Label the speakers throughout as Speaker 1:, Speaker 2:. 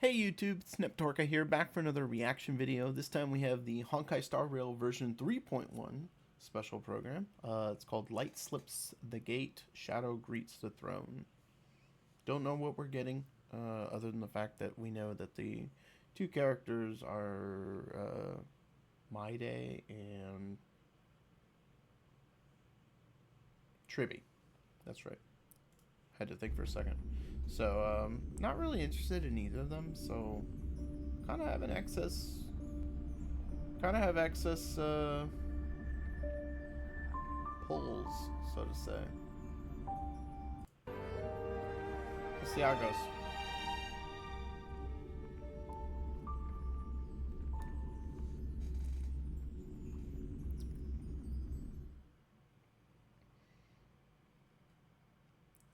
Speaker 1: Hey YouTube, Sniptorka here, back for another reaction video. This time we have the Honkai Star Rail version 3.1 special program. It's called Light Slips the Gate, Shadow Greets the Throne. Don't know what we're getting, other than the fact that we know that the two characters are Maide and Tribby. That's right. Had to think for a second. So, not really interested in either of them, so kind of have excess, pulls, so to say. Let's see how it goes.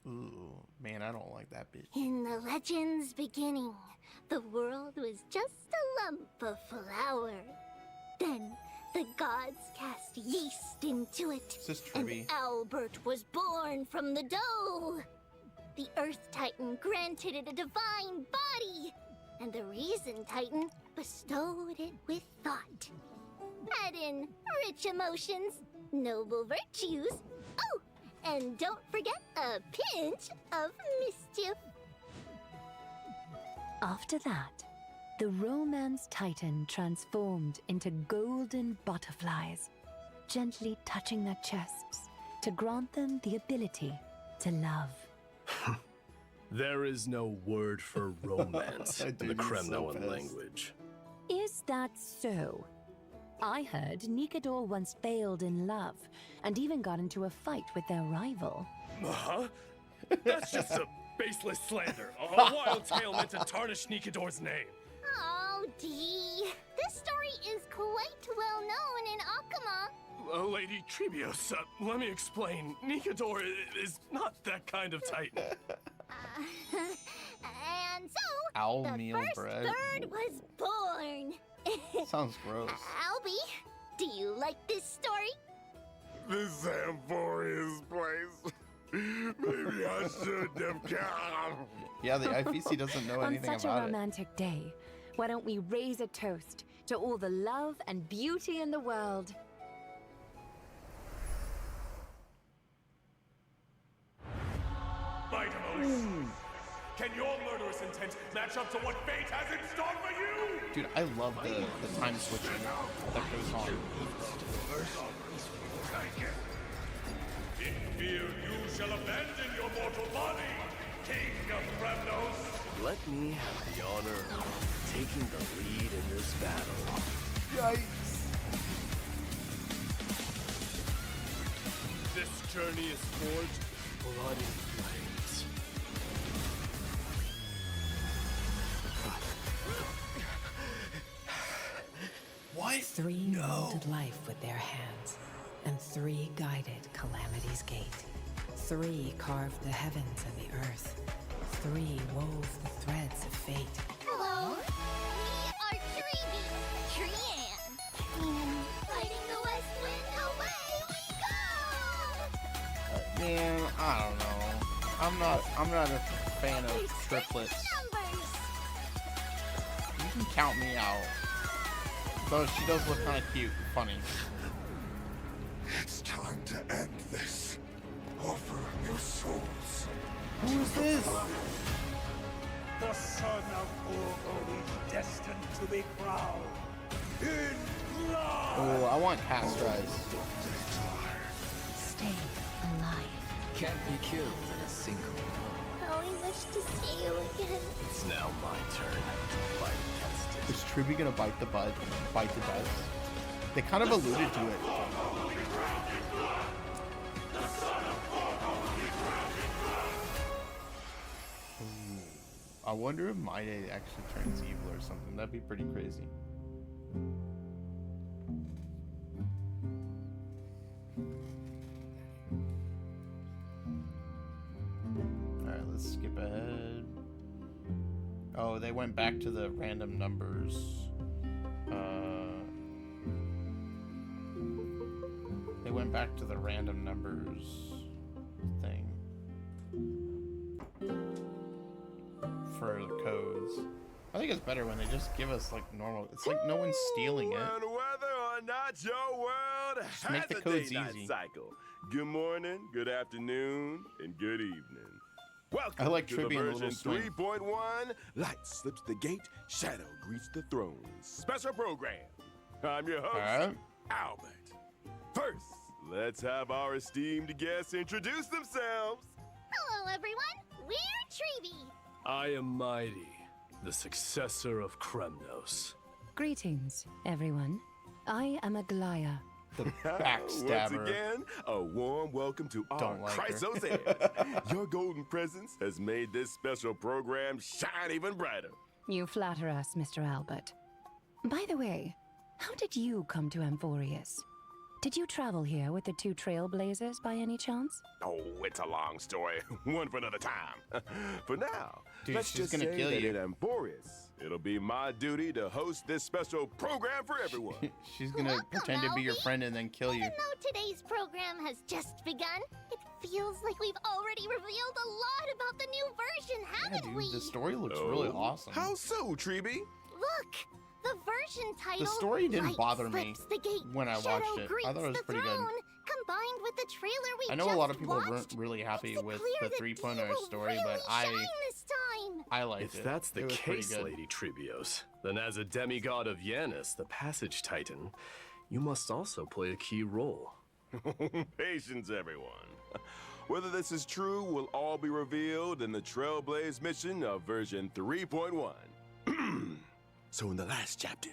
Speaker 1: Ooh, man, I don't like that bitch.
Speaker 2: In the legend's beginning, the world was just a lump of flour. Then the gods cast yeast into it, and Albert was born from the dough. The Earth Titan granted it a divine body, and the Reason Titan bestowed it with thought. Add in rich emotions, noble virtues, oh, and don't forget a pinch of mischief.
Speaker 3: After that, the Romance Titan transformed into golden butterflies, gently touching their chests to grant them the ability to love.
Speaker 4: There is no word for romance in the Kremnoan language.
Speaker 3: Is that so? I heard Nikador once failed in love and even got into a fight with their rival.
Speaker 4: Huh? That's just a baseless slander. A wild tale meant to tarnish Nikador's name.
Speaker 2: Oh, Dee. This story is quite well known in Akama.
Speaker 4: Lady Trebios, let me explain. Nikador is not that kind of titan.
Speaker 2: And so,
Speaker 1: Owl
Speaker 2: the
Speaker 1: meal
Speaker 2: first
Speaker 1: bread.
Speaker 2: bird was born.
Speaker 1: Sounds gross.
Speaker 2: Albie, do you like this story?
Speaker 5: This is Amphoria's place. Maybe I shouldn't have come.
Speaker 1: Yeah, the IFC doesn't know anything
Speaker 3: On such
Speaker 1: about
Speaker 3: a romantic day, why don't we raise a toast to all the love and beauty in the world?
Speaker 4: Might emotion. Can your murderous intent match up to what fate has in store for you?
Speaker 1: Dude, I love the time switching that goes on.
Speaker 4: In fear you shall abandon your mortal body, King of Kremnos.
Speaker 6: Let me have the honor of taking the lead in this battle.
Speaker 1: Yikes.
Speaker 4: This journey is forged
Speaker 6: Bloody flames.
Speaker 1: What?
Speaker 7: 3 molded life with their hands, and 3 guided Calamity's gate. 3 carved the heavens and the earth. 3 wove the threads of fate.
Speaker 2: Hello, we are Treeby, Trian. And fighting the West Wind, away we go!
Speaker 1: Man, I don't know. I'm not a fan of triplets.
Speaker 2: Numbers.
Speaker 1: You can count me out. Though she does look kind of cute and funny.
Speaker 5: It's time to end this. Offer your souls.
Speaker 1: Who is this?
Speaker 8: The son of Urgo is destined to be crowned in blood.
Speaker 1: Oh, I want pasteurized.
Speaker 3: Stay alive.
Speaker 6: Can't be killed in a single blow.
Speaker 2: How we wish to see you again.
Speaker 6: It's now my turn to fight against it.
Speaker 1: Is Tribby gonna bite the dust? They kind of alluded to it. Ooh. I wonder if Maide actually turns evil or something. That'd be pretty crazy. Alright, let's skip ahead. Oh, they went back to the random numbers. They went back to the random numbers thing for the codes. I think it's better when they just give us like normal. It's like no one's stealing it.
Speaker 6: And whether or not your world has
Speaker 1: make the
Speaker 6: a
Speaker 1: codes
Speaker 6: day-night
Speaker 1: easy.
Speaker 6: cycle. Good morning, good afternoon, and good evening. Welcome
Speaker 1: I like
Speaker 6: to the
Speaker 1: Trivia and
Speaker 6: version
Speaker 1: Little Swing.
Speaker 6: 3.1. Light slips the gate, shadow greets the throne. Special program. I'm your host,
Speaker 1: Alright.
Speaker 6: Albert. First, let's have our esteemed guests introduce themselves.
Speaker 2: Hello, everyone. We're Treevy.
Speaker 4: I am Mighty, the successor of Kremnos.
Speaker 3: Greetings, everyone. I am Aglaya.
Speaker 1: The
Speaker 6: Once
Speaker 1: backstabber.
Speaker 6: again, a warm welcome to our
Speaker 1: Don't like her.
Speaker 6: Chrysos heirs. Your golden presence has made this special program shine even brighter.
Speaker 3: You flatter us, Mr. Albert. By the way, how did you come to Amphorius? Did you travel here with the two trailblazers by any chance?
Speaker 6: Oh, it's a long story. One for another time. For now,
Speaker 1: Dude,
Speaker 6: let's
Speaker 1: she's
Speaker 6: just
Speaker 1: gonna
Speaker 6: say
Speaker 1: kill
Speaker 6: that
Speaker 1: you.
Speaker 6: in Amphorius, it'll be my duty to host this special program for everyone.
Speaker 1: She's gonna
Speaker 2: Welcome,
Speaker 1: pretend to be your
Speaker 2: Albie.
Speaker 1: friend and then kill you.
Speaker 2: Even though today's program has just begun, it feels like we've already revealed a lot about the new version,
Speaker 1: Yeah,
Speaker 2: haven't
Speaker 1: dude,
Speaker 2: we?
Speaker 1: the story looks really awesome.
Speaker 6: How so, Treeby?
Speaker 2: Look, the version title.
Speaker 1: The story didn't
Speaker 2: Light
Speaker 1: bother me
Speaker 2: Slips the Gate,
Speaker 1: when I
Speaker 2: Shadow
Speaker 1: watched it. I
Speaker 2: Greets
Speaker 1: thought it was
Speaker 2: the
Speaker 1: pretty good.
Speaker 2: throne, combined with the trailer we
Speaker 1: I know
Speaker 2: just
Speaker 1: a lot of people
Speaker 2: watched,
Speaker 1: weren't really happy
Speaker 2: makes it
Speaker 1: with
Speaker 2: clear
Speaker 1: the
Speaker 2: that
Speaker 1: 3.0
Speaker 2: Dee will
Speaker 1: story,
Speaker 2: really
Speaker 1: but
Speaker 2: shine this time.
Speaker 1: I liked
Speaker 4: If
Speaker 1: it.
Speaker 4: that's the
Speaker 1: It was pretty
Speaker 4: case,
Speaker 1: good.
Speaker 4: Lady Tribios, then as a demigod of Yanis, the Passage Titan, you must also play a key role.
Speaker 6: Patience, everyone. Whether this is true will all be revealed in the Trailblaze mission of version 3.1. So in the last chapter,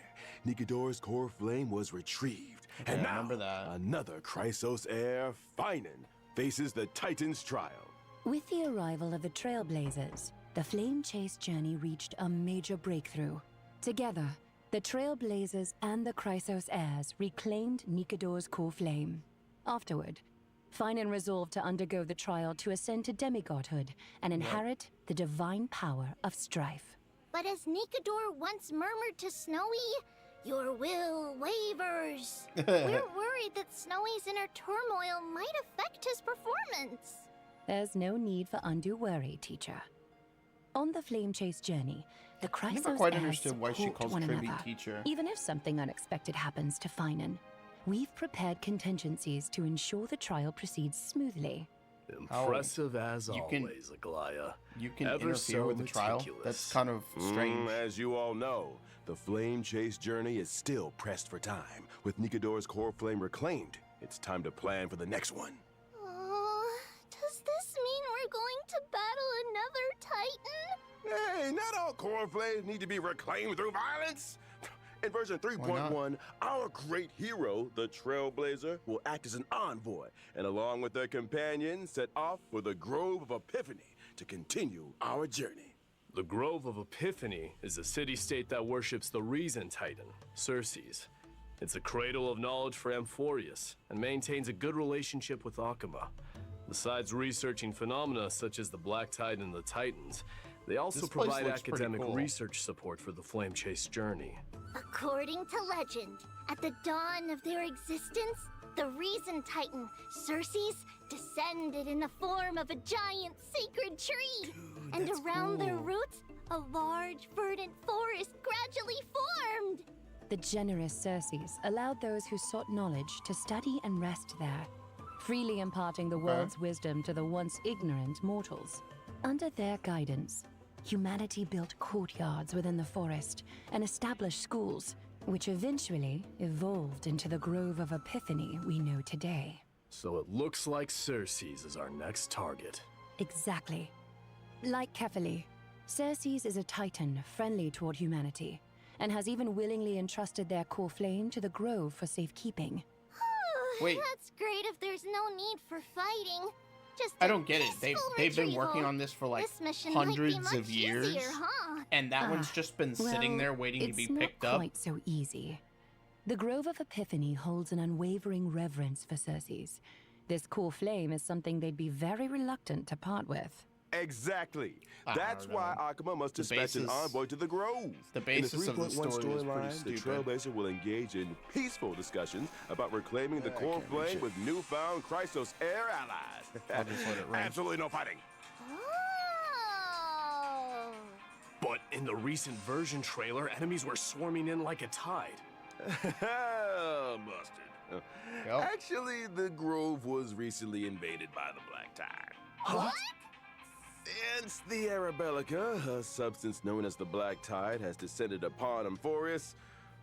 Speaker 6: Nikodor's core flame was retrieved.
Speaker 1: Okay,
Speaker 6: And
Speaker 1: I
Speaker 6: now,
Speaker 1: remember that.
Speaker 6: another Chrysos heir, Finan, faces the Titan's trial.
Speaker 3: With the arrival of the Trailblazers, the Flame Chase journey reached a major breakthrough. Together, the Trailblazers and the Chrysos heirs reclaimed Nikodor's core flame. Afterward, Finan resolved to undergo the trial to ascend to demigodhood and inherit the divine power of strife.
Speaker 2: But as Nikodor once murmured to Snowy, your will wavers. We're worried that Snowy's inner turmoil might affect his performance.
Speaker 3: There's no need for undue worry, teacher. On the Flame Chase journey, the
Speaker 1: I
Speaker 3: Chrysos
Speaker 1: never quite
Speaker 3: heirs
Speaker 1: understood why she
Speaker 3: support
Speaker 1: calls
Speaker 3: one
Speaker 1: Tribby
Speaker 3: another.
Speaker 1: teacher.
Speaker 3: Even if something unexpected happens to Finan, we've prepared contingencies to ensure the trial proceeds smoothly.
Speaker 4: Impressive as
Speaker 1: you can-
Speaker 4: always, Aglaya.
Speaker 1: You can
Speaker 4: Ever
Speaker 1: interfere
Speaker 4: so
Speaker 1: with the trial?
Speaker 4: meticulous.
Speaker 1: That's kind of strange.
Speaker 6: As you all know, the Flame Chase journey is still pressed for time. With Nikodor's core flame reclaimed, it's time to plan for the next one.
Speaker 2: Does this mean we're going to battle another Titan?
Speaker 6: Hey, not all core flames need to be reclaimed through violence. In version 3.1, our great hero, the Trailblazer, will act as an envoy, and along with their companions, set off for the Grove of Epiphany to continue our journey.
Speaker 4: The Grove of Epiphany is a city-state that worships the Reason Titan, Circes. It's a cradle of knowledge for Amphorius, and maintains a good relationship with Akuma. Besides researching phenomena such as the Black Tide and the Titans, they also
Speaker 1: This place
Speaker 4: provide
Speaker 1: looks pretty
Speaker 4: academic
Speaker 1: cool.
Speaker 4: research support for the Flame Chase journey.
Speaker 2: According to legend, at the dawn of their existence, the Reason Titan, Circes, descended in the form of a giant sacred tree. And around their roots, a large, verdant forest gradually formed.
Speaker 3: The generous Circes allowed those who sought knowledge to study and rest there, freely imparting the world's wisdom to the once ignorant mortals. Under their guidance, humanity built courtyards within the forest and established schools, which eventually evolved into the Grove of Epiphany we know today.
Speaker 4: So it looks like Circes is our next target.
Speaker 3: Exactly. Like Kefali, Circes is a titan friendly toward humanity, and has even willingly entrusted their core flame to the Grove for safekeeping.
Speaker 1: Wait.
Speaker 2: That's great if there's no need for fighting. Just
Speaker 1: I don't get it.
Speaker 2: peaceful
Speaker 1: They've been working
Speaker 2: retrieval.
Speaker 1: on this for like
Speaker 2: This mission might be
Speaker 1: hundreds
Speaker 2: much
Speaker 1: of years,
Speaker 2: easier, huh?
Speaker 1: and that one's just been sitting there waiting to be picked
Speaker 3: It's not
Speaker 1: up.
Speaker 3: quite so easy. The Grove of Epiphany holds an unwavering reverence for Circes. This core flame is something they'd be very reluctant to part with.
Speaker 6: Exactly.
Speaker 1: I
Speaker 6: That's
Speaker 1: don't
Speaker 6: why
Speaker 1: know.
Speaker 6: Akuma must
Speaker 1: The
Speaker 6: dispatch an
Speaker 1: basis-
Speaker 6: envoy to the Grove.
Speaker 1: the basis
Speaker 6: in
Speaker 1: of the
Speaker 6: 3.1
Speaker 1: story was pretty
Speaker 6: storyline, the
Speaker 1: stupid.
Speaker 6: Trailblazer will engage in peaceful discussions about reclaiming the core
Speaker 1: can't reach
Speaker 6: flame
Speaker 1: it.
Speaker 6: with newfound Chrysos heir allies.
Speaker 1: I'll just let it run.
Speaker 6: Absolutely no fighting.
Speaker 2: Oh.
Speaker 4: But in the recent version trailer, enemies were swarming in like a tide.
Speaker 6: Mustard. Actually, the Grove was recently invaded by the Black Tide.
Speaker 2: What?
Speaker 6: Since the Arabellica, a substance known as the Black Tide, has descended upon Amphorius,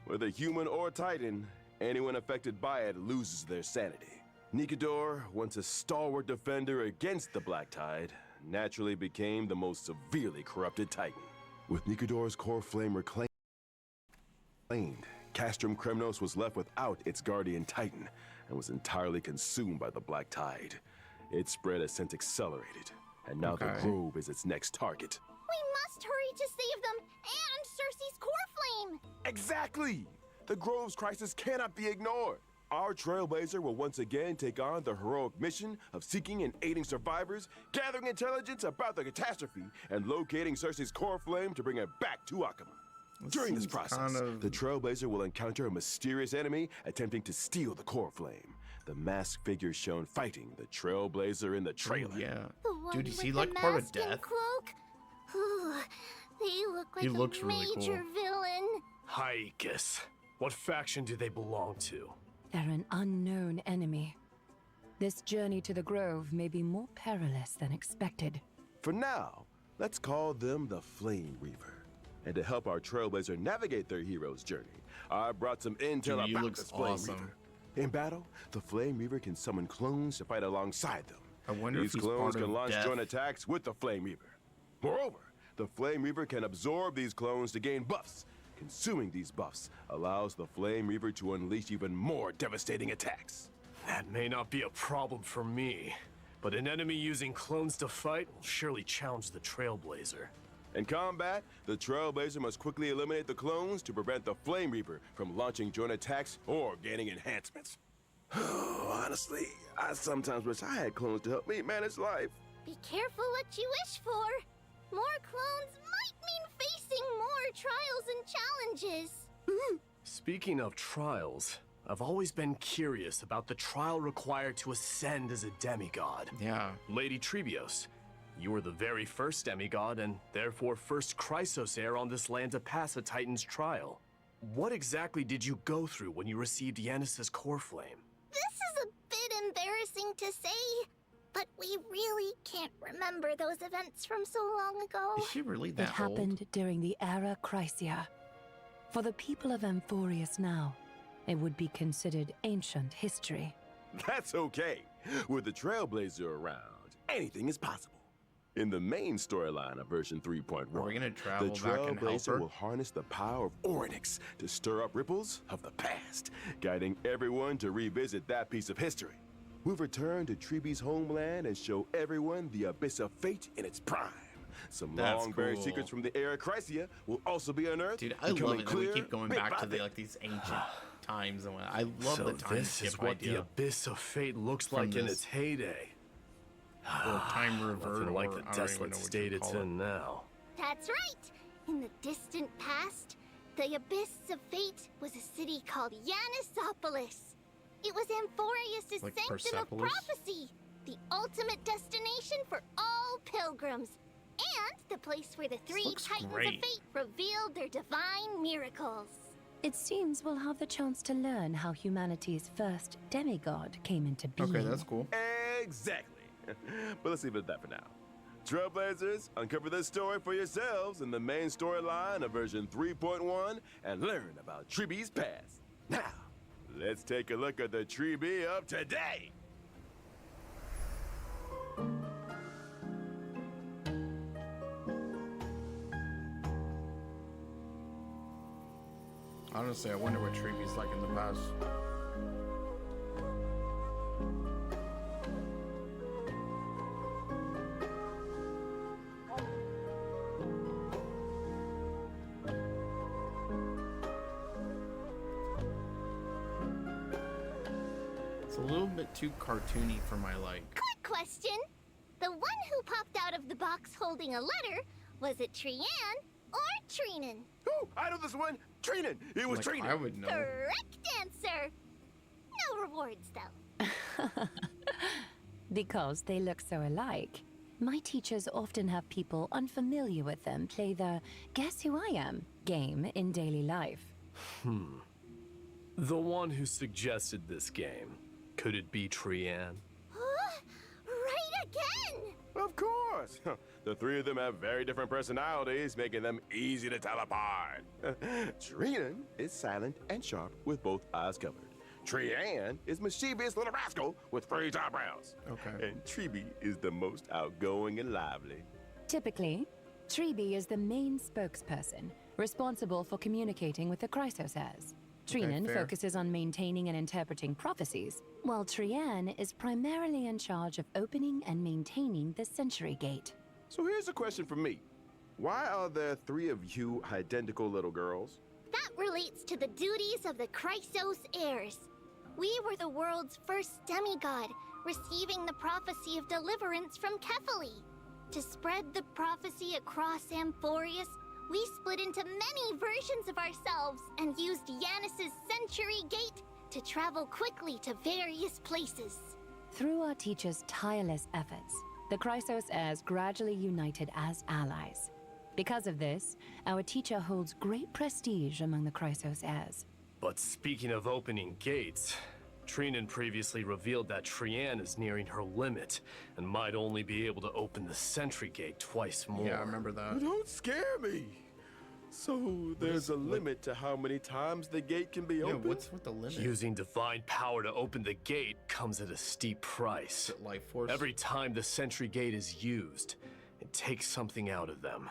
Speaker 6: whether human or Titan, anyone affected by it loses their sanity. Nikodor, once a stalwart defender against the Black Tide, naturally became the most severely corrupted Titan. With Nikodor's core flame reclaimed, Castrum Kremnos was left without its guardian Titan and was entirely consumed by the Black Tide. Its spread has since accelerated, and now the Grove is its next target.
Speaker 2: We must hurry to save them and Cersei's core flame!
Speaker 6: Exactly! The Grove's crisis cannot be ignored. Our Trailblazer will once again take on the heroic mission of seeking and aiding survivors, gathering intelligence about the catastrophe, and locating Cersei's core flame to bring it back to Akama. During this process, the Trailblazer will encounter a mysterious enemy attempting to steal the core flame. The masked figure shown fighting the Trailblazer in the trailer.
Speaker 1: Yeah.
Speaker 2: The one
Speaker 1: Dude, is
Speaker 2: with
Speaker 1: he
Speaker 2: the
Speaker 1: like part of
Speaker 2: mask and
Speaker 1: Death?
Speaker 2: Cloak? Ooh, they look like
Speaker 1: He looks
Speaker 2: a
Speaker 1: really
Speaker 2: major villain.
Speaker 4: Hykes. What faction do they belong to?
Speaker 3: They're an unknown enemy. This journey to the Grove may be more perilous than expected.
Speaker 6: For now, let's call them the Flame Reaver. And to help our Trailblazer navigate their hero's journey, I brought some intel
Speaker 1: Dude,
Speaker 6: about this Flame Reaver. In battle, the Flame Reaver can summon clones to fight alongside them.
Speaker 1: I wonder
Speaker 6: These
Speaker 1: if he's
Speaker 6: clones
Speaker 1: part
Speaker 6: can
Speaker 1: of
Speaker 6: launch
Speaker 1: Death.
Speaker 6: joint attacks with the Flame Reaver. Moreover, the Flame Reaver can absorb these clones to gain buffs. Consuming these buffs allows the Flame Reaver to unleash even more devastating attacks.
Speaker 4: That may not be a problem for me, but an enemy using clones to fight will surely challenge the Trailblazer.
Speaker 6: In combat, the Trailblazer must quickly eliminate the clones to prevent the Flame Reaper from launching joint attacks or gaining enhancements. Honestly, I sometimes wish I had clones to help me manage life.
Speaker 2: Be careful what you wish for. More clones might mean facing more trials and challenges.
Speaker 4: Speaking of trials, I've always been curious about the trial required to ascend as a demigod.
Speaker 1: Yeah.
Speaker 4: Lady Trebios, you were the very first demigod and therefore first Chrysos heir on this land to pass a Titan's trial. What exactly did you go through when you received Yanis's core flame?
Speaker 2: This is a bit embarrassing to say, but we really can't remember those events from so long ago.
Speaker 1: Is she really
Speaker 3: It
Speaker 1: that
Speaker 3: happened during the Era Chrysia. For the people of Amphorius now, it would be considered ancient history.
Speaker 6: That's okay. With the Trailblazer around, anything is possible. In the main storyline of version 3.1,
Speaker 1: Are we gonna travel
Speaker 6: the
Speaker 1: back and help
Speaker 6: Trailblazer
Speaker 1: her?
Speaker 6: will harness the power of Orynyx to stir up ripples of the past, guiding everyone to revisit that piece of history. We'll return to Treeby's homeland and show everyone the Abyss of Fate in its prime. Some
Speaker 1: That's
Speaker 6: long-buried
Speaker 1: cool.
Speaker 6: secrets from the Era Chrysia will also be unearthed.
Speaker 1: Dude, I love
Speaker 6: becoming
Speaker 1: it that we
Speaker 6: clear
Speaker 1: keep going
Speaker 6: bit
Speaker 1: back
Speaker 6: by
Speaker 1: to the,
Speaker 6: bit.
Speaker 1: like these ancient times and whatnot. I love
Speaker 4: So
Speaker 1: the time
Speaker 4: this
Speaker 1: skip
Speaker 4: is what
Speaker 1: idea.
Speaker 4: the Abyss of Fate looks
Speaker 1: From
Speaker 4: like in
Speaker 1: this-
Speaker 4: its heyday.
Speaker 1: Or time revert,
Speaker 4: Nothing like
Speaker 1: or
Speaker 4: the
Speaker 1: I don't even
Speaker 4: desolate
Speaker 1: know what
Speaker 4: state
Speaker 1: you
Speaker 4: it's
Speaker 1: call it.
Speaker 4: in now.
Speaker 2: That's right. In the distant past, the Abyss of Fate was a city called Yanisopolis. It was Amphorius'
Speaker 1: Like
Speaker 2: sanctum of
Speaker 1: Persepolis?
Speaker 2: prophecy, the ultimate destination for all pilgrims, and the place where the three
Speaker 1: looks
Speaker 2: Titans
Speaker 1: great.
Speaker 2: of Fate revealed their divine miracles.
Speaker 3: It seems we'll have the chance to learn how humanity's first demigod came into being.
Speaker 1: Okay, that's cool.
Speaker 6: Exactly. But let's leave it at that for now. Trailblazers, uncover this story for yourselves in the main storyline of version 3.1 and learn about Treeby's past. Now, let's take a look at the Treeby of today.
Speaker 1: Honestly, I wonder what Treeby's like in the past. It's a little bit too cartoony for my like.
Speaker 2: Quick question. The one who popped out of the box holding a letter, was it Trian or Trinan?
Speaker 6: Ooh, I know this one. Trinan. It was
Speaker 1: Like,
Speaker 6: Trinan.
Speaker 1: I would know.
Speaker 2: Correct answer. No rewards, though.
Speaker 3: Because they look so alike. My teachers often have people unfamiliar with them play the Guess Who I Am game in daily life.
Speaker 4: The one who suggested this game, could it be Trian?
Speaker 2: Huh? Right again!
Speaker 6: Of course! The three of them have very different personalities, making them easy to tell apart. Trian is silent and sharp with both eyes covered. Trian is mischievous little rascal with fringed eyebrows.
Speaker 1: Okay.
Speaker 6: And Tribi is the most outgoing and lively.
Speaker 3: Typically, Tribi is the main spokesperson, responsible for communicating with the Chrysos heirs. Trinan
Speaker 1: fair.
Speaker 3: focuses on maintaining and interpreting prophecies, while Trian is primarily in charge of opening and maintaining the Century Gate.
Speaker 6: So here's a question for me. Why are there three of you identical little girls?
Speaker 2: That relates to the duties of the Chrysos heirs. We were the world's first demigod, receiving the prophecy of deliverance from Kefali. To spread the prophecy across Amphorius, we split into many versions of ourselves and used Yanis's Century Gate to travel quickly to various places.
Speaker 3: Through our teacher's tireless efforts, the Chrysos heirs gradually united as allies. Because of this, our teacher holds great prestige among the Chrysos heirs.
Speaker 4: But speaking of opening gates, Trinan previously revealed that Trian is nearing her limit and might only be able to open the Sentry Gate twice more.
Speaker 1: Yeah, I remember that.
Speaker 6: Don't scare me. So there's a limit to how many times the gate can be
Speaker 1: Yeah,
Speaker 6: opened?
Speaker 1: what's with the limit?
Speaker 4: Using divine power to open the gate comes at a steep price.
Speaker 1: Is it life force?
Speaker 4: Every time the Sentry Gate is used, it takes something out of them.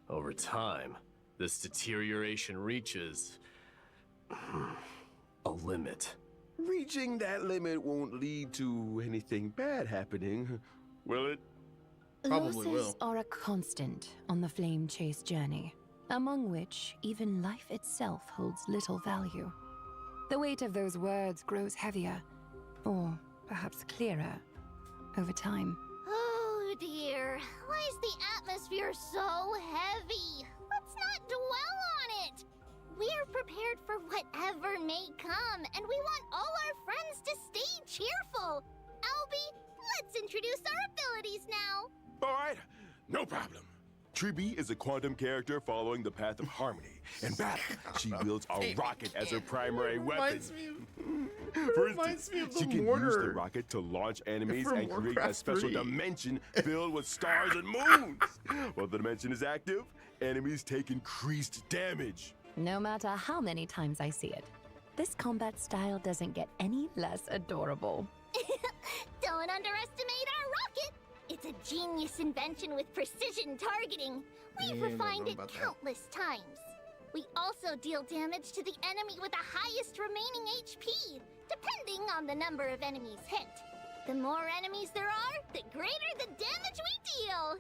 Speaker 4: Over time, this deterioration reaches a limit.
Speaker 6: Reaching that limit won't lead to anything bad happening, will it?
Speaker 1: Probably
Speaker 3: Losses
Speaker 1: will.
Speaker 3: are a constant on the flame chase journey, among which even life itself holds little value. The weight of those words grows heavier, or perhaps clearer, over time.
Speaker 2: Oh dear, why is the atmosphere so heavy? Let's not dwell on it. We're prepared for whatever may come, and we want all our friends to stay cheerful. Albie, let's introduce our abilities now.
Speaker 6: All right, no problem. Tribi is a quantum character following the path of harmony. In battle, she wields a rocket as her primary weapon. For
Speaker 1: reminds me of the
Speaker 6: she can
Speaker 1: mortar
Speaker 6: use the rocket to launch enemies
Speaker 1: from
Speaker 6: and create a
Speaker 1: Warcraft
Speaker 6: special
Speaker 1: 3.
Speaker 6: dimension filled with stars and moons. While the dimension is active, enemies take increased damage.
Speaker 3: No matter how many times I see it, this combat style doesn't get any less adorable.
Speaker 2: Don't underestimate our rocket. It's a genius invention with precision targeting. We've
Speaker 1: Yeah,
Speaker 2: refined
Speaker 1: know
Speaker 2: it
Speaker 1: about that.
Speaker 2: countless times. We also deal damage to the enemy with the highest remaining HP, depending on the number of enemies hit. The more enemies there are, the greater the damage we deal.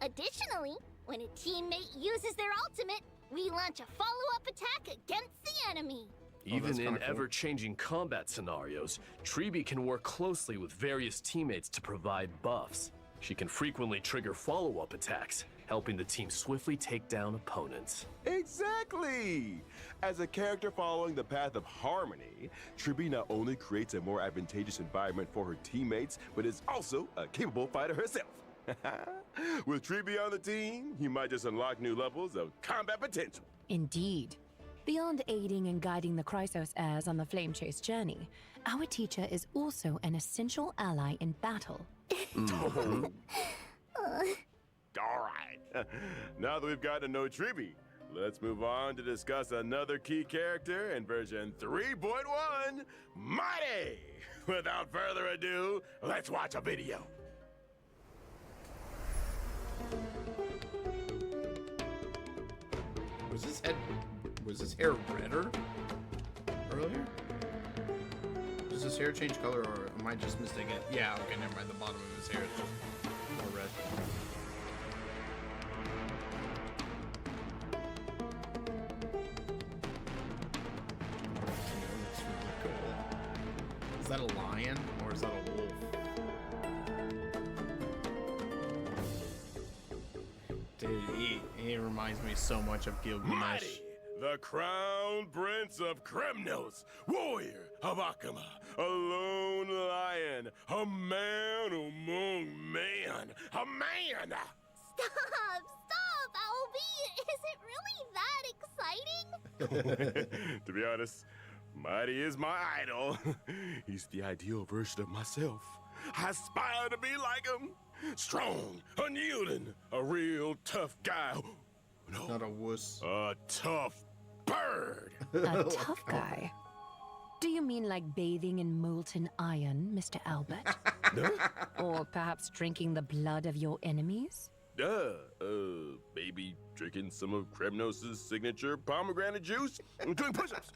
Speaker 2: Additionally, when a teammate uses their ultimate, we launch a follow-up attack against the enemy.
Speaker 4: Even
Speaker 1: that's
Speaker 4: in
Speaker 1: kinda cool.
Speaker 4: ever-changing combat scenarios, Tribi can work closely with various teammates to provide buffs. She can frequently trigger follow-up attacks, helping the team swiftly take down opponents.
Speaker 6: Exactly! As a character following the path of harmony, Tribi not only creates a more advantageous environment for her teammates, but is also a capable fighter herself. With Tribi on the team, you might just unlock new levels of combat potential.
Speaker 3: Indeed. Beyond aiding and guiding the Chrysos heirs on the flame chase journey, our teacher is also an essential ally in battle.
Speaker 6: All right. Now that we've gotten to know Tribi, let's move on to discuss another key character in version 3.1, Mighty! Without further ado, let's watch a video.
Speaker 1: Was his hair redder earlier? Does his hair change color, or am I just mistaken? Yeah, okay, never mind. The bottom of his hair is just more red. Looks really cool. Is that a lion or is that a wolf? Dude, he reminds me so much of Gilgamesh.
Speaker 6: Mighty, the crown prince of Kremnos, warrior of Akama, a lone lion, a man among man, a To be honest, Mighty is my idol. He's the ideal version of myself. I aspire to be like him. Strong, unyielding, a real tough guy. No,
Speaker 1: Not a wuss.
Speaker 6: a tough bird.
Speaker 3: A tough guy? Do you mean like bathing in molten iron, Mr. Albert? Or perhaps drinking the blood of your enemies?
Speaker 6: Maybe drinking some of Kremnos' signature pomegranate juice, doing push-ups,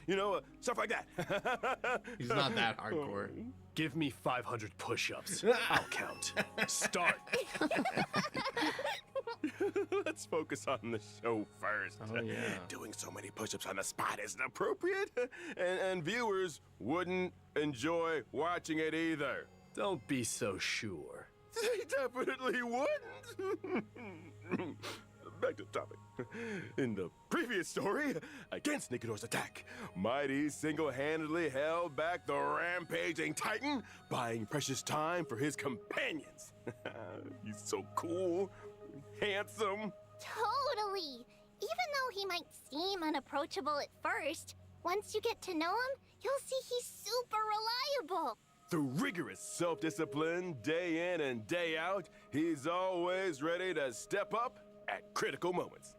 Speaker 6: stuff like that.
Speaker 1: He's not that hardcore.
Speaker 4: Give me 500 push-ups. I'll count. Start.
Speaker 6: Let's focus on the show first.
Speaker 1: Oh, yeah.
Speaker 6: Doing so many push-ups on the spot isn't appropriate, and viewers wouldn't enjoy watching it either.
Speaker 4: Don't be so sure.
Speaker 6: They definitely wouldn't. Back to the topic. In the previous story, against Nikedor's attack, Mighty single-handedly held back the rampaging Titan, buying precious time for his companions. He's so cool, handsome.
Speaker 2: Totally. Even though he might seem unapproachable at first, once you get to know him, you'll see he's super reliable.
Speaker 6: Through rigorous self-discipline, day in and day out, he's always ready to step up at critical moments.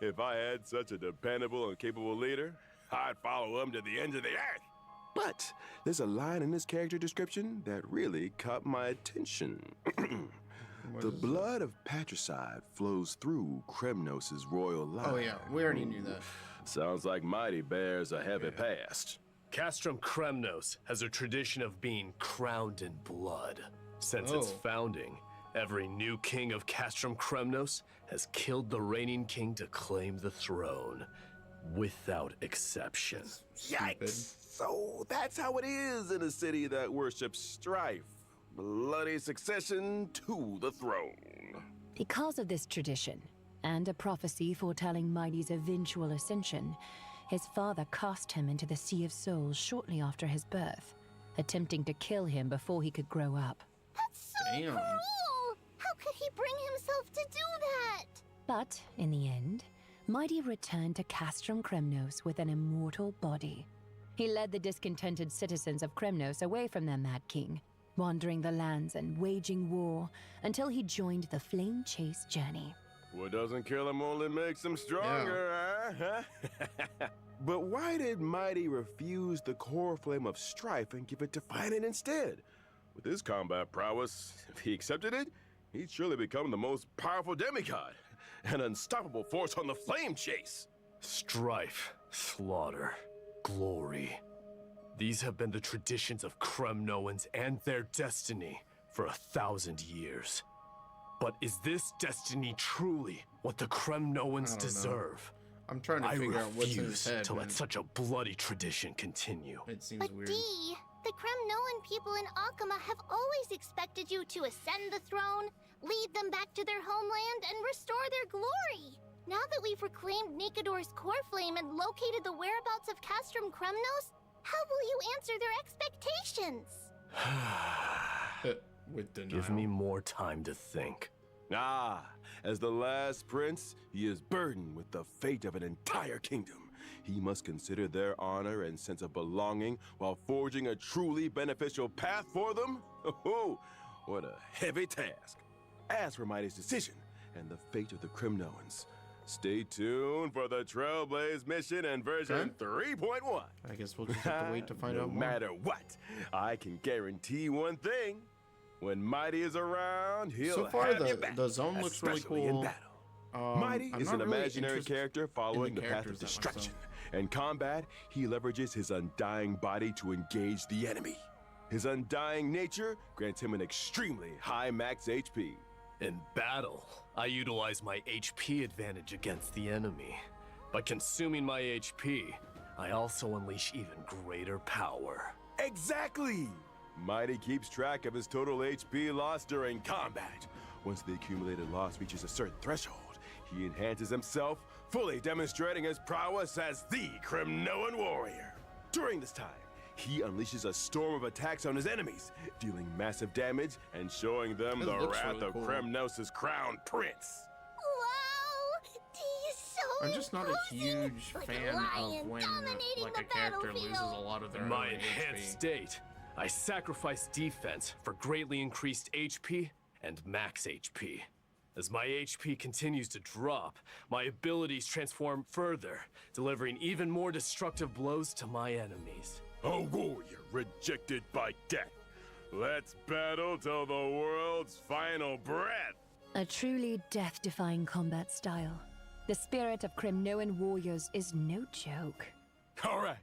Speaker 6: If I had such a dependable and capable leader, I'd follow him to the ends of the earth. But there's a line in his character description that really caught my attention. The blood of patricide flows through Kremnos' royal line.
Speaker 1: Oh yeah, we already knew that.
Speaker 6: Sounds like Mighty bears a heavy past.
Speaker 4: Castrum Kremnos has a tradition of being crowned in blood. Since its founding, every new king of Castrum Kremnos has killed the reigning king to claim the throne, without exception.
Speaker 6: Yikes! So that's how it is in a city that worships strife. Bloody succession to the throne.
Speaker 3: Because of this tradition, and a prophecy foretelling Mighty's eventual ascension, his father cast him into the Sea of Souls shortly after his birth, attempting to kill him before he could grow up.
Speaker 2: That's so
Speaker 1: Damn.
Speaker 2: cruel! How could he bring himself to do that?
Speaker 3: But, in the end, Mighty returned to Castrum Kremnos with an immortal body. He led the discontented citizens of Kremnos away from their mad king, wandering the lands and waging war until he joined the flame chase journey.
Speaker 6: What doesn't kill him only makes him stronger, huh? But why did Mighty refuse the core flame of strife and give it to Finan instead? With his combat prowess, if he accepted it, he'd surely become the most powerful demigod, an unstoppable force on the flame chase.
Speaker 4: Strife, slaughter, glory. These have been the traditions of Kremnoans and their destiny for 1,000 years. But is this destiny truly what the Kremnoans deserve?
Speaker 1: I'm trying to figure out what's in his head.
Speaker 4: To let such a bloody tradition continue.
Speaker 1: It seems
Speaker 2: But
Speaker 1: weird.
Speaker 2: Dee, the Kremnoan people in Akama have always expected you to ascend the throne, lead them back to their homeland, and restore their glory. Now that we've reclaimed Nikedor's core flame and located the whereabouts of Castrum Kremnos, how will you answer their expectations?
Speaker 1: With denial.
Speaker 4: Give me more time to think.
Speaker 6: As the last prince, he is burdened with the fate of an entire kingdom. He must consider their honor and sense of belonging while forging a truly beneficial path for them. Oh, what a heavy task. As for Mighty's decision and the fate of the Kremnoans, stay tuned for the Trailblaze mission in version 3.1.
Speaker 1: I guess we'll just have to wait to find out more.
Speaker 6: No matter what, I can guarantee one thing. When Mighty is around, he'll
Speaker 1: So far,
Speaker 6: have your back,
Speaker 1: the zone looks really
Speaker 6: especially
Speaker 1: cool.
Speaker 6: in battle. Mighty
Speaker 1: I'm
Speaker 6: is
Speaker 1: not
Speaker 6: an
Speaker 1: really
Speaker 6: imaginary
Speaker 1: interested
Speaker 6: character following
Speaker 1: in
Speaker 6: the
Speaker 1: the
Speaker 6: path of
Speaker 1: characters that much,
Speaker 6: destruction. In combat, he leverages his undying body to engage the enemy. His undying nature grants him an extremely high max HP.
Speaker 4: In battle, I utilize my HP advantage against the enemy. By consuming my HP, I also unleash even greater power.
Speaker 6: Exactly! Mighty keeps track of his total HP loss during combat. Once the accumulated loss reaches a certain threshold, he enhances himself, fully demonstrating his prowess as the Kremnoan warrior. During this time, he unleashes a storm of attacks on his enemies, dealing massive damage and showing them
Speaker 1: This
Speaker 6: the
Speaker 1: looks
Speaker 6: wrath
Speaker 1: really
Speaker 6: of
Speaker 1: cool.
Speaker 6: Kremnos' crown prince.
Speaker 2: Wow! Dee is so
Speaker 1: I'm just not a huge fan of when like a character loses a lot of their
Speaker 4: In my
Speaker 1: own
Speaker 4: enhanced
Speaker 1: HP.
Speaker 4: state, I sacrifice defense for greatly increased HP and max HP. As my HP continues to drop, my abilities transform further, delivering even more destructive blows to my enemies.
Speaker 6: A warrior rejected by death. Let's battle till the world's final breath.
Speaker 3: A truly death-defying combat style. The spirit of Kremnoan warriors is no joke.
Speaker 6: All right,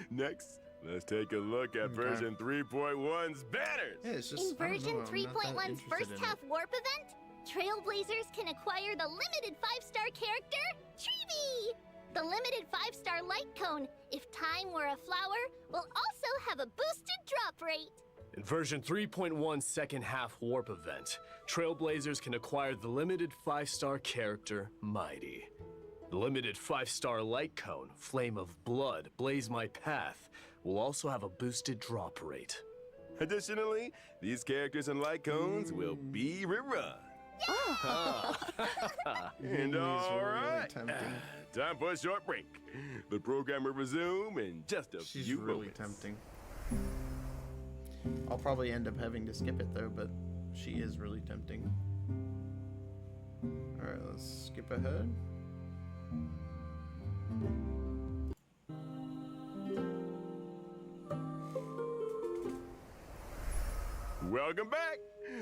Speaker 6: next, let's take a look at version 3.1's banners.
Speaker 1: Yeah, it's just,
Speaker 2: In version
Speaker 1: I don't know, I'm not that
Speaker 2: 3.1's
Speaker 1: interested
Speaker 2: first
Speaker 1: in
Speaker 2: half
Speaker 1: it.
Speaker 2: warp event, Trailblazers can acquire the limited 5-star character, Treevee! The limited 5-star light cone, if time were a flower, will also have a boosted drop rate.
Speaker 4: In version 3.1 second half warp event, Trailblazers can acquire the limited 5-star character, Mighty. The limited 5-star light cone, Flame of Blood, Blaze My Path, will also have a boosted drop rate.
Speaker 6: Additionally, these characters and light cones will be rerun. And all right,
Speaker 1: tempting.
Speaker 6: time for a short break. The program will resume in just a
Speaker 1: She's
Speaker 6: few
Speaker 1: really
Speaker 6: moments.
Speaker 1: tempting. I'll probably end up having to skip it though, but she is really tempting. Alright, let's skip ahead.
Speaker 6: Welcome back.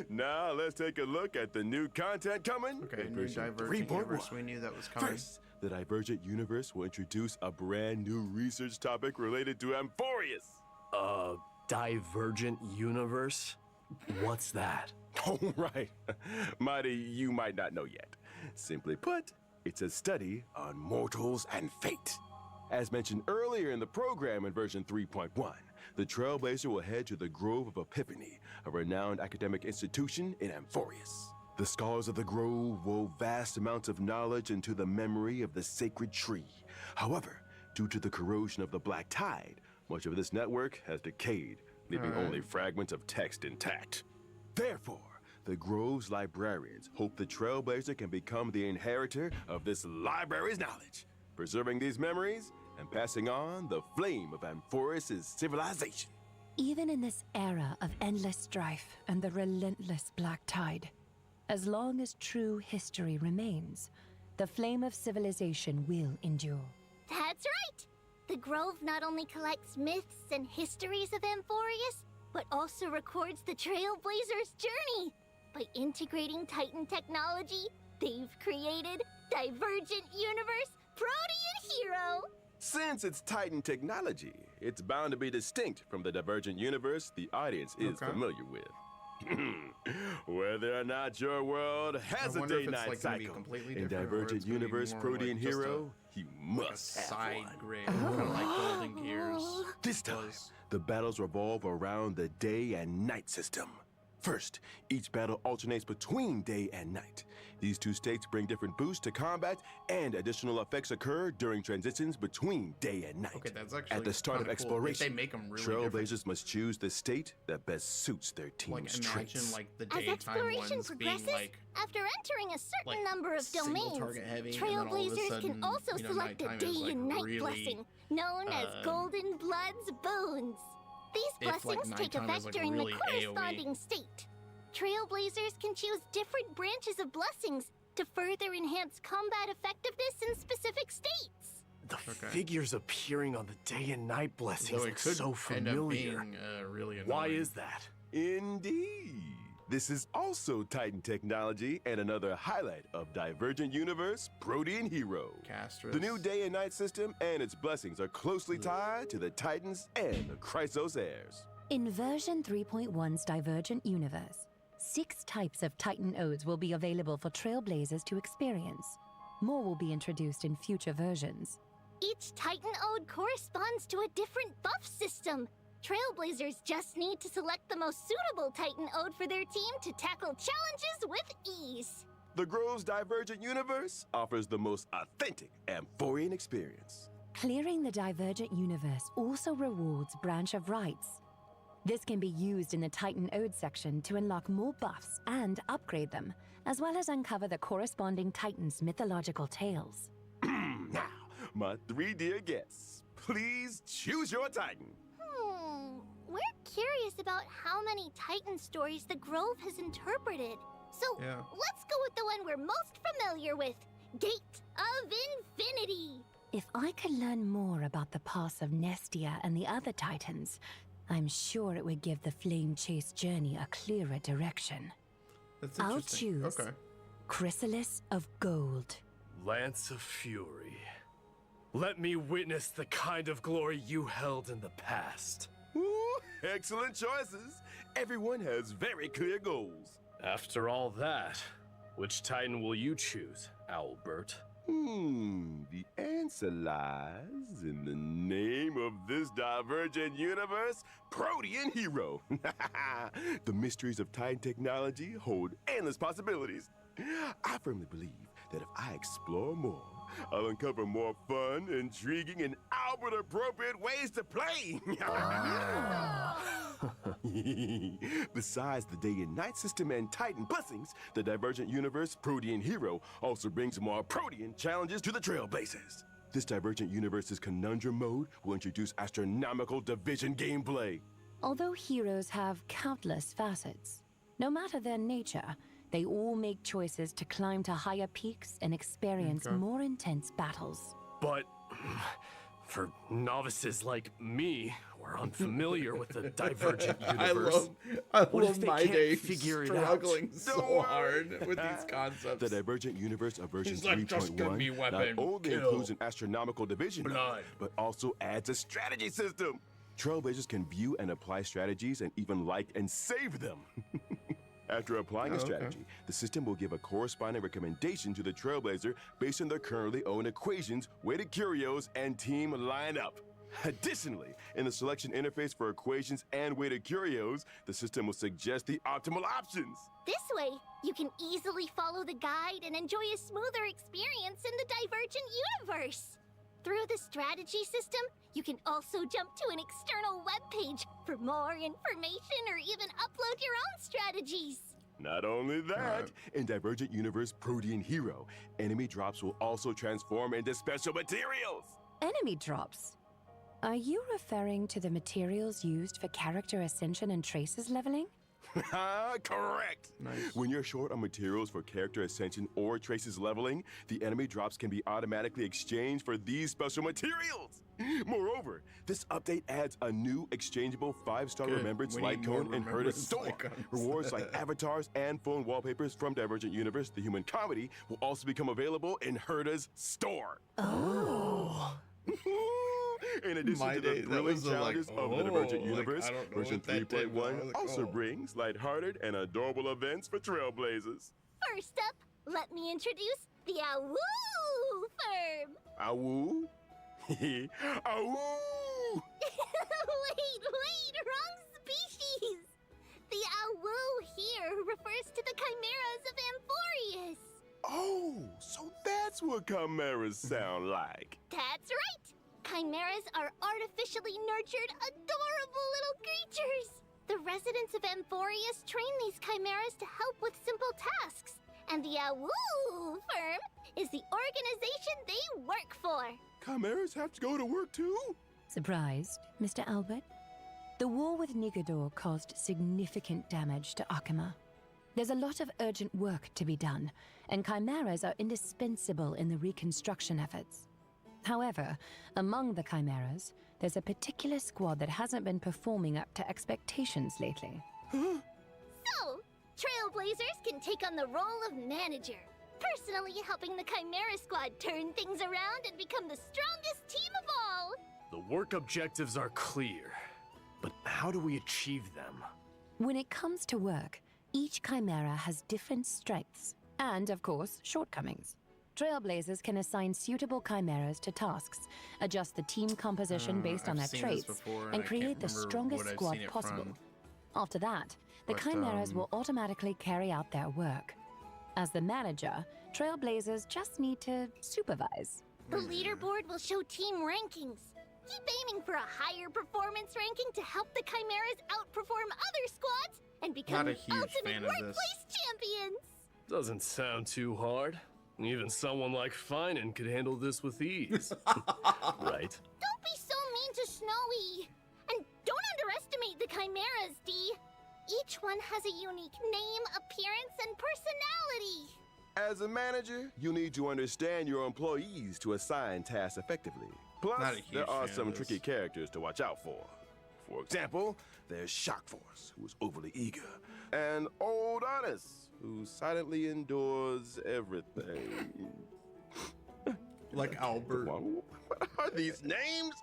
Speaker 6: Now let's take a look at the new content coming.
Speaker 1: Okay,
Speaker 6: in
Speaker 1: new
Speaker 6: version
Speaker 1: Divergent
Speaker 6: 3.1.
Speaker 1: Universe. We knew that was coming.
Speaker 6: First, the Divergent Universe will introduce a brand new research topic related to Amphorius.
Speaker 4: Divergent universe? What's that?
Speaker 6: Oh, right. Mighty, you might not know yet. Simply put, it's a study on mortals and fate. As mentioned earlier in the program in version 3.1, the Trailblazer will head to the Grove of Epiphany, a renowned academic institution in Amphorius. The scholars of the Grove wove vast amounts of knowledge into the memory of the sacred tree. However, due to the corrosion of the Black Tide, much of this network has decayed, leaving only fragments of text intact. Therefore, the Grove's librarians hope the Trailblazer can become the inheritor of this library's knowledge, preserving these memories and passing on the flame of Amphorius' civilization.
Speaker 3: Even in this era of endless strife and the relentless Black Tide, as long as true history remains, the flame of civilization will endure.
Speaker 2: That's right! The Grove not only collects myths and histories of Amphorius, but also records the Trailblazers' journey. By integrating Titan technology, they've created Divergent Universe Protean Hero!
Speaker 6: Since it's Titan technology, it's bound to be distinct from the Divergent universe the audience is familiar with. Whether or not your world has
Speaker 1: I
Speaker 6: a
Speaker 1: wonder if it's,
Speaker 6: day-night
Speaker 1: like, gonna be
Speaker 6: cycle,
Speaker 1: completely
Speaker 6: in
Speaker 1: different, or it's
Speaker 6: Divergent
Speaker 1: gonna be
Speaker 6: universe
Speaker 1: more
Speaker 6: Protean
Speaker 1: like just
Speaker 6: Hero, you
Speaker 1: like a
Speaker 6: must have
Speaker 1: side
Speaker 6: one.
Speaker 1: grid, kind of like Golden Gears.
Speaker 6: This time,
Speaker 1: was.
Speaker 6: the battles revolve around the day and night system. First, each battle alternates between day and night. These two states bring different boosts to combat, and additional effects occur during transitions between day and night.
Speaker 1: Okay, that's actually
Speaker 6: At the start of
Speaker 1: kinda cool.
Speaker 6: exploration,
Speaker 1: They make 'em really
Speaker 6: Trailblazers
Speaker 1: different.
Speaker 6: must choose the state that best suits their
Speaker 1: Like
Speaker 6: team's
Speaker 1: imagine
Speaker 6: traits.
Speaker 1: like the
Speaker 2: As
Speaker 1: daytime
Speaker 2: exploration
Speaker 1: ones
Speaker 2: progresses,
Speaker 1: being like
Speaker 2: after entering a certain
Speaker 1: like,
Speaker 2: number of
Speaker 1: single
Speaker 2: domains,
Speaker 1: target heavy, and then all of a
Speaker 2: Trailblazers
Speaker 1: sudden,
Speaker 2: can also
Speaker 1: you know,
Speaker 2: select a
Speaker 1: nighttime
Speaker 2: day
Speaker 1: is, like,
Speaker 2: and night
Speaker 1: really,
Speaker 2: blessing, known as Golden Blood's Boons. These
Speaker 1: If, like,
Speaker 2: blessings take
Speaker 1: nighttime is,
Speaker 2: effect
Speaker 1: like,
Speaker 2: during
Speaker 1: really
Speaker 2: the
Speaker 1: AoE.
Speaker 2: corresponding state. Trailblazers can choose different branches of blessings to further enhance combat effectiveness in specific states.
Speaker 4: The figures appearing on the day and night blessings
Speaker 1: Though it
Speaker 4: look
Speaker 1: could
Speaker 4: so
Speaker 1: end up
Speaker 4: familiar.
Speaker 1: being really annoying.
Speaker 4: Why is that?
Speaker 6: Indeed. This is also Titan technology and another highlight of Divergent Universe Protean Hero.
Speaker 1: Castris.
Speaker 6: The new day and night system and its blessings are closely tied to the Titans and the Chrysos heirs.
Speaker 3: In version 3.1's Divergent Universe, 6 types of Titan Odes will be available for Trailblazers to experience. More will be introduced in future versions.
Speaker 2: Each Titan Ode corresponds to a different buff system. Trailblazers just need to select the most suitable Titan Ode for their team to tackle challenges with ease.
Speaker 6: The Grove's Divergent Universe offers the most authentic Amphorian experience.
Speaker 3: Clearing the Divergent Universe also rewards Branch of Rights. This can be used in the Titan Ode section to unlock more buffs and upgrade them, as well as uncover the corresponding Titans' mythological tales.
Speaker 6: My 3 dear guests, please choose your Titan.
Speaker 2: We're curious about how many Titan stories the Grove has interpreted. So let's go with the one we're most familiar with, Gate of Infinity.
Speaker 3: If I could learn more about the past of Nestia and the other Titans, I'm sure it would give the Flame Chase journey a clearer direction.
Speaker 1: That's
Speaker 3: I'll
Speaker 1: interesting.
Speaker 3: choose
Speaker 1: Okay.
Speaker 3: Chrysalis of Gold.
Speaker 4: Lance of Fury. Let me witness the kind of glory you held in the past.
Speaker 6: Ooh, excellent choices. Everyone has very clear goals.
Speaker 4: After all that, which Titan will you choose, Owlbert?
Speaker 6: The answer lies in the name of this divergent universe, Protean Hero. The mysteries of Titan technology hold endless possibilities. I firmly believe that if I explore more, I'll uncover more fun, intriguing, and Albert-appropriate ways to play. Besides the day and night system and Titan blessings, the Divergent Universe Protean Hero also brings more Protean challenges to the Trailblazers. This Divergent Universe's Conundrum mode will introduce astronomical division gameplay.
Speaker 3: Although heroes have countless facets, no matter their nature, they all make choices to climb to higher peaks and experience more intense battles.
Speaker 4: But for novices like me, we're unfamiliar with the Divergent Universe.
Speaker 1: I
Speaker 4: What if
Speaker 1: love
Speaker 4: they
Speaker 1: my
Speaker 4: can't
Speaker 1: day
Speaker 4: figure it
Speaker 1: struggling
Speaker 4: out?
Speaker 1: so hard with these concepts.
Speaker 6: The Divergent Universe of version
Speaker 1: He's like, "Just give me
Speaker 6: 3.1 not
Speaker 1: weapon,
Speaker 6: only
Speaker 1: kill,
Speaker 6: includes an astronomical division,
Speaker 1: blood."
Speaker 6: but also adds a strategy system. Trailblazers can view and apply strategies and even like and save them. After applying a strategy, the system will give a corresponding recommendation to the Trailblazer based on their currently owned equations, weighted curios, and team lineup. Additionally, in the selection interface for equations and weighted curios, the system will suggest the optimal options.
Speaker 2: This way, you can easily follow the guide and enjoy a smoother experience in the Divergent Universe. Through the strategy system, you can also jump to an external webpage for more information or even upload your own strategies.
Speaker 6: Not only that, in Divergent Universe Protean Hero, enemy drops will also transform into special materials.
Speaker 3: Enemy drops? Are you referring to the materials used for character ascension and traces leveling?
Speaker 6: Correct.
Speaker 1: Nice.
Speaker 6: When you're short on materials for character ascension or traces leveling, the enemy drops can be automatically exchanged for these special materials. Moreover, this update adds a new exchangeable 5-star remembrance
Speaker 1: We
Speaker 6: light
Speaker 1: need more
Speaker 6: cone in Herda's
Speaker 1: remembrance
Speaker 6: store.
Speaker 1: light cones.
Speaker 6: Rewards like avatars and phone wallpapers from Divergent Universe, the human comedy, will also become available in Herda's store.
Speaker 3: Oh.
Speaker 6: In addition to the thrilling challenges of the Divergent Universe, version 3.1 also brings lighthearted and adorable events for Trailblazers.
Speaker 2: First up, let me introduce the Awoo firm.
Speaker 6: Awoo? Awoo!
Speaker 2: Wait, wrong species. The Awoo here refers to the chimeras of Amphorius.
Speaker 6: Oh, so that's what chimeras sound like.
Speaker 2: That's right. Chimeras are artificially nurtured, adorable little creatures. The residents of Amphorius train these chimeras to help with simple tasks. And the Awoo firm is the organization they work for.
Speaker 6: Chimeras have to go to work too?
Speaker 3: Surprised, Mr. Albert? The war with Nigador caused significant damage to Akima. There's a lot of urgent work to be done, and chimeras are indispensable in the reconstruction efforts. However, among the chimeras, there's a particular squad that hasn't been performing up to expectations lately.
Speaker 2: So, Trailblazers can take on the role of manager, personally helping the Chimera squad turn things around and become the strongest team of all.
Speaker 4: The work objectives are clear, but how do we achieve them?
Speaker 3: When it comes to work, each chimera has different strengths and, of course, shortcomings. Trailblazers can assign suitable chimeras to tasks, adjust the team composition based on their traits, and create the strongest squad possible. After that, the chimeras will automatically carry out their work. As the manager, Trailblazers just need to supervise.
Speaker 2: The leaderboard will show team rankings. Keep aiming for a higher performance ranking to help the chimeras outperform other squads and become
Speaker 1: Not a
Speaker 2: the
Speaker 1: huge
Speaker 2: ultimate
Speaker 1: fan of this.
Speaker 2: workplace champions.
Speaker 4: Doesn't sound too hard. Even someone like Finan could handle this with ease. Right?
Speaker 2: Don't be so mean to Snowy! And don't underestimate the chimeras, Dee. Each one has a unique name, appearance, and personality.
Speaker 6: As a manager, you need to understand your employees to assign tasks effectively. Plus, there are some tricky characters to watch out for. For example, there's Shock Force, who is overly eager, and Old Honest, who silently endures everything.
Speaker 1: Like Albert.
Speaker 6: What are these names?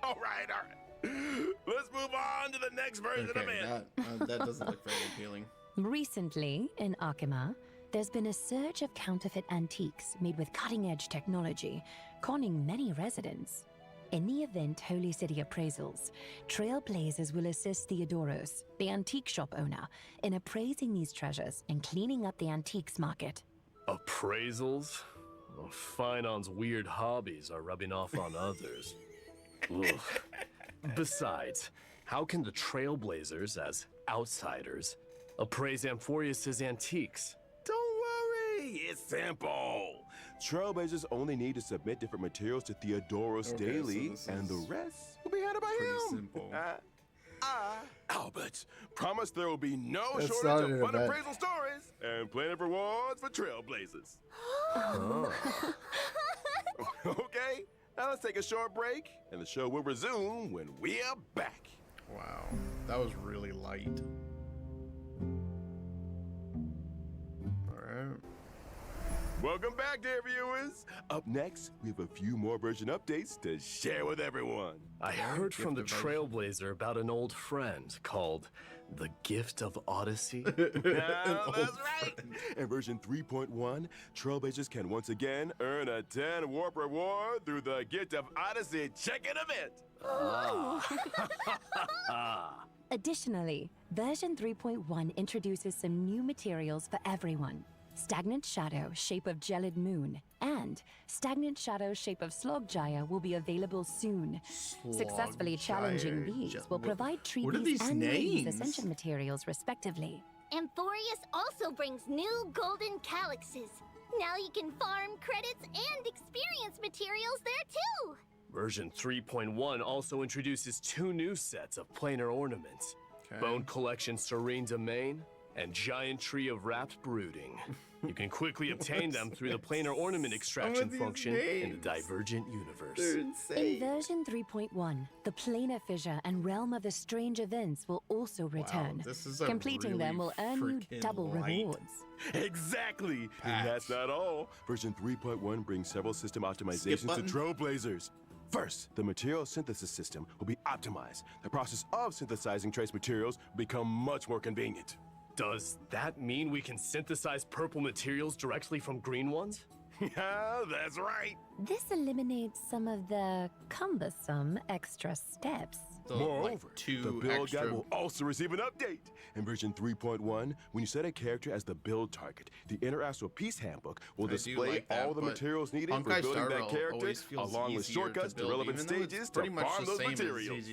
Speaker 6: All right. Let's move on to the next version of it.
Speaker 1: That doesn't look very appealing.
Speaker 3: Recently, in Akima, there's been a surge of counterfeit antiques made with cutting-edge technology, conning many residents. In the event Holy City Appraisals, Trailblazers will assist Theodoros, the antique shop owner, in appraising these treasures and cleaning up the antiques market.
Speaker 4: Appraisals? Well, Finan's weird hobbies are rubbing off on others. Ugh. Besides, how can the Trailblazers, as outsiders, appraise Amphorius's antiques?
Speaker 6: Don't worry, it's simple. Trailblazers only need to submit different materials to Theodoros daily, and the rest will be handled by him.
Speaker 1: Simple.
Speaker 6: Albert, promise there will be no
Speaker 1: That's
Speaker 6: shortage of fun appraisal stories and plenty of rewards for Trailblazers. Okay, now let's take a short break, and the show will resume when we are back.
Speaker 1: Wow, that was really light. All right.
Speaker 6: Welcome back, dear viewers. Up next, we have a few more version updates to share with everyone.
Speaker 4: I heard from the Trailblazer about an old friend called the Gift of Odyssey.
Speaker 6: That's right. In version 3.1, Trailblazers can once again earn a 10 warp reward through the Gift of Odyssey check-in event.
Speaker 3: Additionally, version 3.1 introduces some new materials for everyone. Stagnant Shadow, Shape of Gelid Moon, and Stagnant Shadow, Shape of Slogjaya will be available soon. Successfully challenging these will provide treaties and release ascension materials, respectively.
Speaker 2: Amphorius also brings new golden calyxes. Now you can farm credits and experience materials there too.
Speaker 4: Version 3.1 also introduces 2 new sets of planar ornaments. Bone Collection Serene Domain and Giant Tree of Wrapped Brooding. You can quickly obtain them through the planar ornament extraction function in the Divergent universe.
Speaker 3: In version 3.1, the planar fissure and realm of the strange events will also return. Completing them will earn you double rewards.
Speaker 6: Exactly! And that's not all. Version 3.1 brings several system optimizations to Trailblazers. First, the material synthesis system will be optimized. The process of synthesizing trace materials will become much more convenient.
Speaker 4: Does that mean we can synthesize purple materials directly from green ones?
Speaker 6: Yeah, that's right.
Speaker 3: This eliminates some of the cumbersome extra steps.
Speaker 6: Moreover, the build guide will also receive an update. In version 3.1, when you set a character as the build target, the Interastral Peace Handbook will display all the materials needed for building that character, along with shortcuts to relevant stages to farm those materials.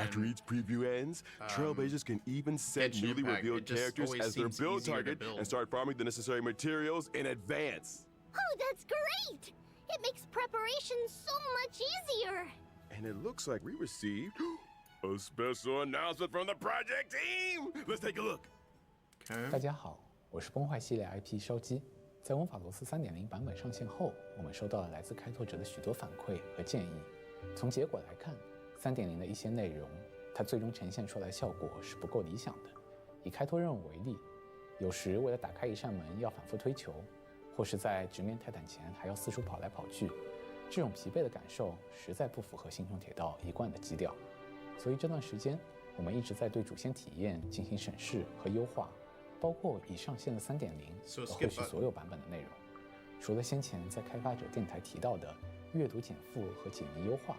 Speaker 6: After each preview ends, Trailblazers can even set newly revealed characters as their build target and start farming the necessary materials in advance.
Speaker 2: Oh, that's great! It makes preparation so much easier.
Speaker 6: And it looks like we received a special announcement from the project team. Let's take a look.
Speaker 9: 大家好，我是崩坏系列 IP 烧鸡。在温法罗斯 3.0 版本上线后，我们收到了来自开拓者的许多反馈和建议。从结果来看 ，3.0 的一些内容，它最终呈现出来的效果是不够理想的。以开拓任务为例，有时为了打开一扇门要反复推球，或是在直面泰坦前还要四处跑来跑去。 这种疲惫的感受实在不符合星穹铁道一贯的基调，所以这段时间我们一直在对主线体验进行审视和优化，包括已上线的 3.0 和后续所有版本的内容。除了先前在开发者电台提到的阅读减负和解谜优化，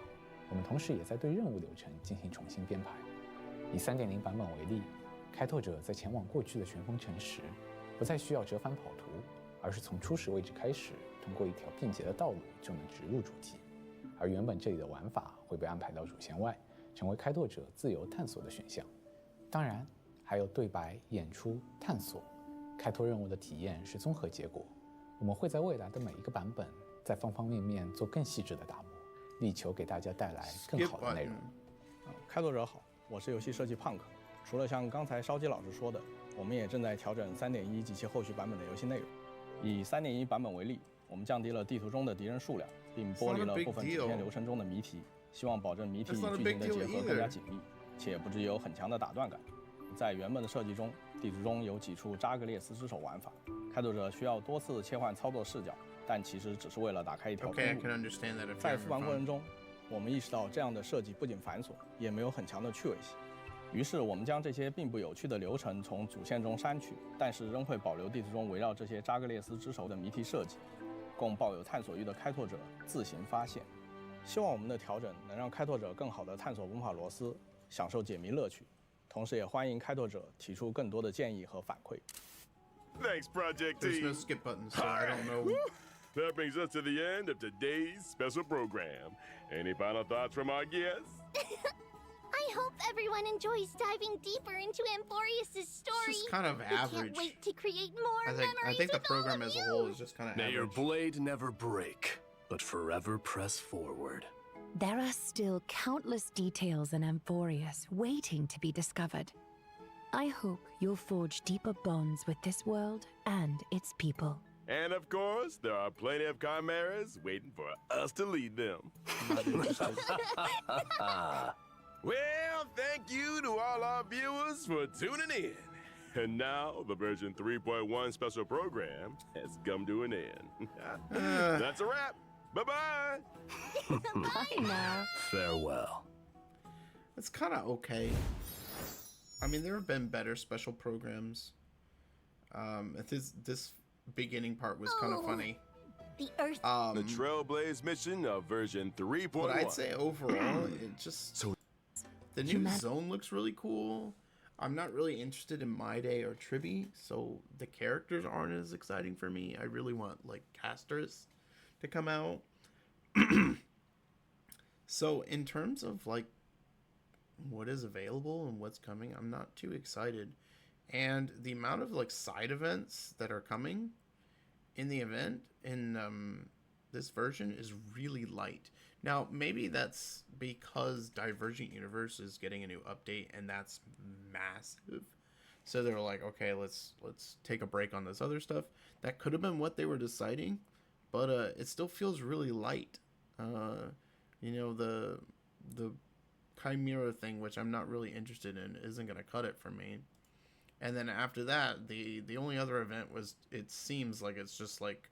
Speaker 9: 我们同时也在对任务流程进行重新编排。以 3.0 版本为例，开拓者在前往过去的旋风城时，不再需要折返跑图，而是从初始位置开始。 通过一条便捷的道路就能直入主题，而原本这里的玩法会被安排到主线外，成为开拓者自由探索的选项。当然，还有对白、演出、探索，开拓任务的体验是综合结果。我们会在未来的每一个版本，在方方面面做更细致的打磨，力求给大家带来更好的内容。
Speaker 10: 开拓者好，我是游戏设计胖克。除了像刚才烧鸡老师说的，我们也正在调整 3.1 及其后续版本的游戏内容。以 3.1 版本为例，我们降低了地图中的敌人数量，并剥离了部分主线流程中的谜题，希望保证谜题与剧情的结合更加紧密，且不至于有很强的打断感。在原本的设计中，地图中有几处扎格列斯之手玩法，开拓者需要多次切换操作视角，但其实只是为了打开一条公路。在复盘过程中，我们意识到这样的设计不仅繁琐，也没有很强的趣味性。于是我们将这些并不有趣的流程从主线中删去，但是仍会保留地图中围绕这些扎格列斯之手的谜题设计，供抱有探索欲的开拓者自行发现。希望我们的调整能让开拓者更好地探索文法螺丝，享受解谜乐趣。同时也欢迎开拓者提出更多的建议和反馈。
Speaker 6: Thanks, Project Team.
Speaker 1: There's no skip button, so I don't know.
Speaker 6: That brings us to the end of today's special program. Any final thoughts from our guests?
Speaker 2: I hope everyone enjoys diving deeper into Amphorius' story.
Speaker 1: It's just kind of average.
Speaker 2: We can't wait to create more memories
Speaker 1: I think the
Speaker 2: with all
Speaker 1: program
Speaker 2: of
Speaker 1: as a
Speaker 2: you.
Speaker 1: whole is just kind of
Speaker 4: May your
Speaker 1: average.
Speaker 4: blade never break, but forever press forward.
Speaker 3: There are still countless details in Amphorius waiting to be discovered. I hope you'll forge deeper bonds with this world and its people.
Speaker 6: And of course, there are plenty of chimeras waiting for us to lead them. Well, thank you to all our viewers for tuning in. And now, the version 3.1 special program has come to an end. That's a wrap. Bye-bye.
Speaker 3: Bye now.
Speaker 4: Farewell.
Speaker 1: It's kind of okay. I mean, there have been better special programs. This beginning part was kind of funny.
Speaker 2: The Earth.
Speaker 6: The Trailblaze mission of version 3.1.
Speaker 1: But I'd say overall, it just... The new zone looks really cool. I'm not really interested in My Day or Tribby, so the characters aren't as exciting for me. I really want, like, casters to come out. So, in terms of, like, what is available and what's coming, I'm not too excited. And the amount of, like, side events that are coming in the event in this version is really light. Now, maybe that's because Divergent Universe is getting a new update, and that's massive. So they're like, okay, let's take a break on this other stuff. That could have been what they were deciding, but it still feels really light. You know, the Chimera thing, which I'm not really interested in, isn't going to cut it for me. And then after that, the only other event was, it seems like it's just like,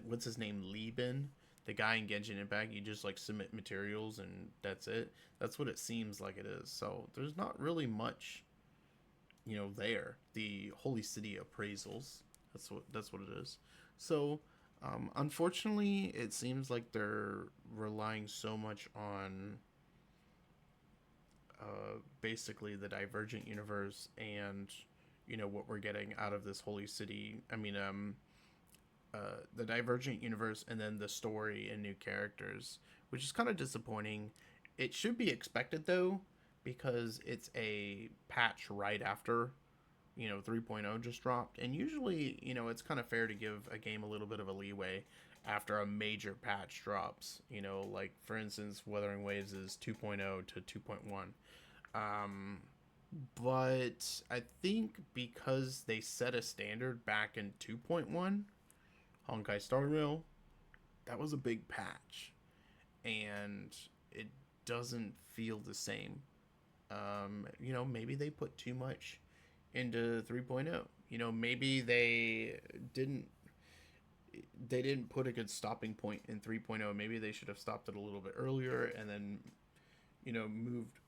Speaker 1: what's his name, Lieben? The guy in Genshin Impact, you just like submit materials and that's it. That's what it seems like it is. So there's not really much, you know, there. The Holy City appraisals, that's what it is. So unfortunately, it seems like they're relying so much on basically the Divergent Universe and, you know, what we're getting out of this Holy City. I mean, the Divergent Universe and then the story and new characters, which is kind of disappointing. It should be expected though, because it's a patch right after, you know, 3.0 just dropped, and usually, you know, it's kind of fair to give a game a little bit of a leeway after a major patch drops. You know, like for instance, Wuthering Waves is 2.0 to 2.1. But I think because they set a standard back in 2.1, Honkai Star Rail, that was a big patch, and it doesn't feel the same. You know, maybe they put too much into 3.0. You know, maybe they didn't put a good stopping point in 3.0. Maybe they should have stopped it a little bit earlier and then, you know, moved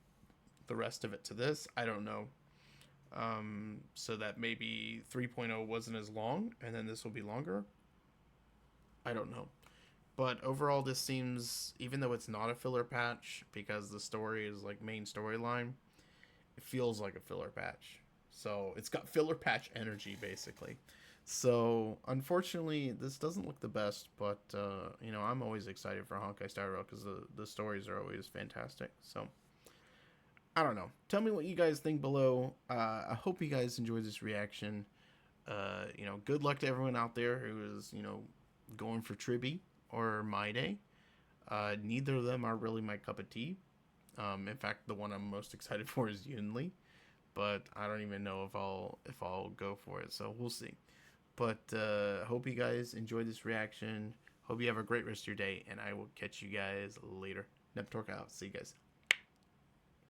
Speaker 1: the rest of it to this. I don't know. So that maybe 3.0 wasn't as long and then this will be longer. I don't know. But overall, this seems, even though it's not a filler patch, because the story is like main storyline, it feels like a filler patch. So it's got filler patch energy, basically. So unfortunately, this doesn't look the best, but you know, I'm always excited for Honkai Star Rail because the stories are always fantastic. So I don't know. Tell me what you guys think below. I hope you guys enjoyed this reaction. you know, good luck to everyone out there who is, you know, going for Tribby or My Day. Neither of them are really my cup of tea. In fact, the one I'm most excited for is Yunli, but I don't even know if I'll go for it. So we'll see. But hope you guys enjoyed this reaction. Hope you have a great rest of your day, and I will catch you guys later. Neptork out. See you guys.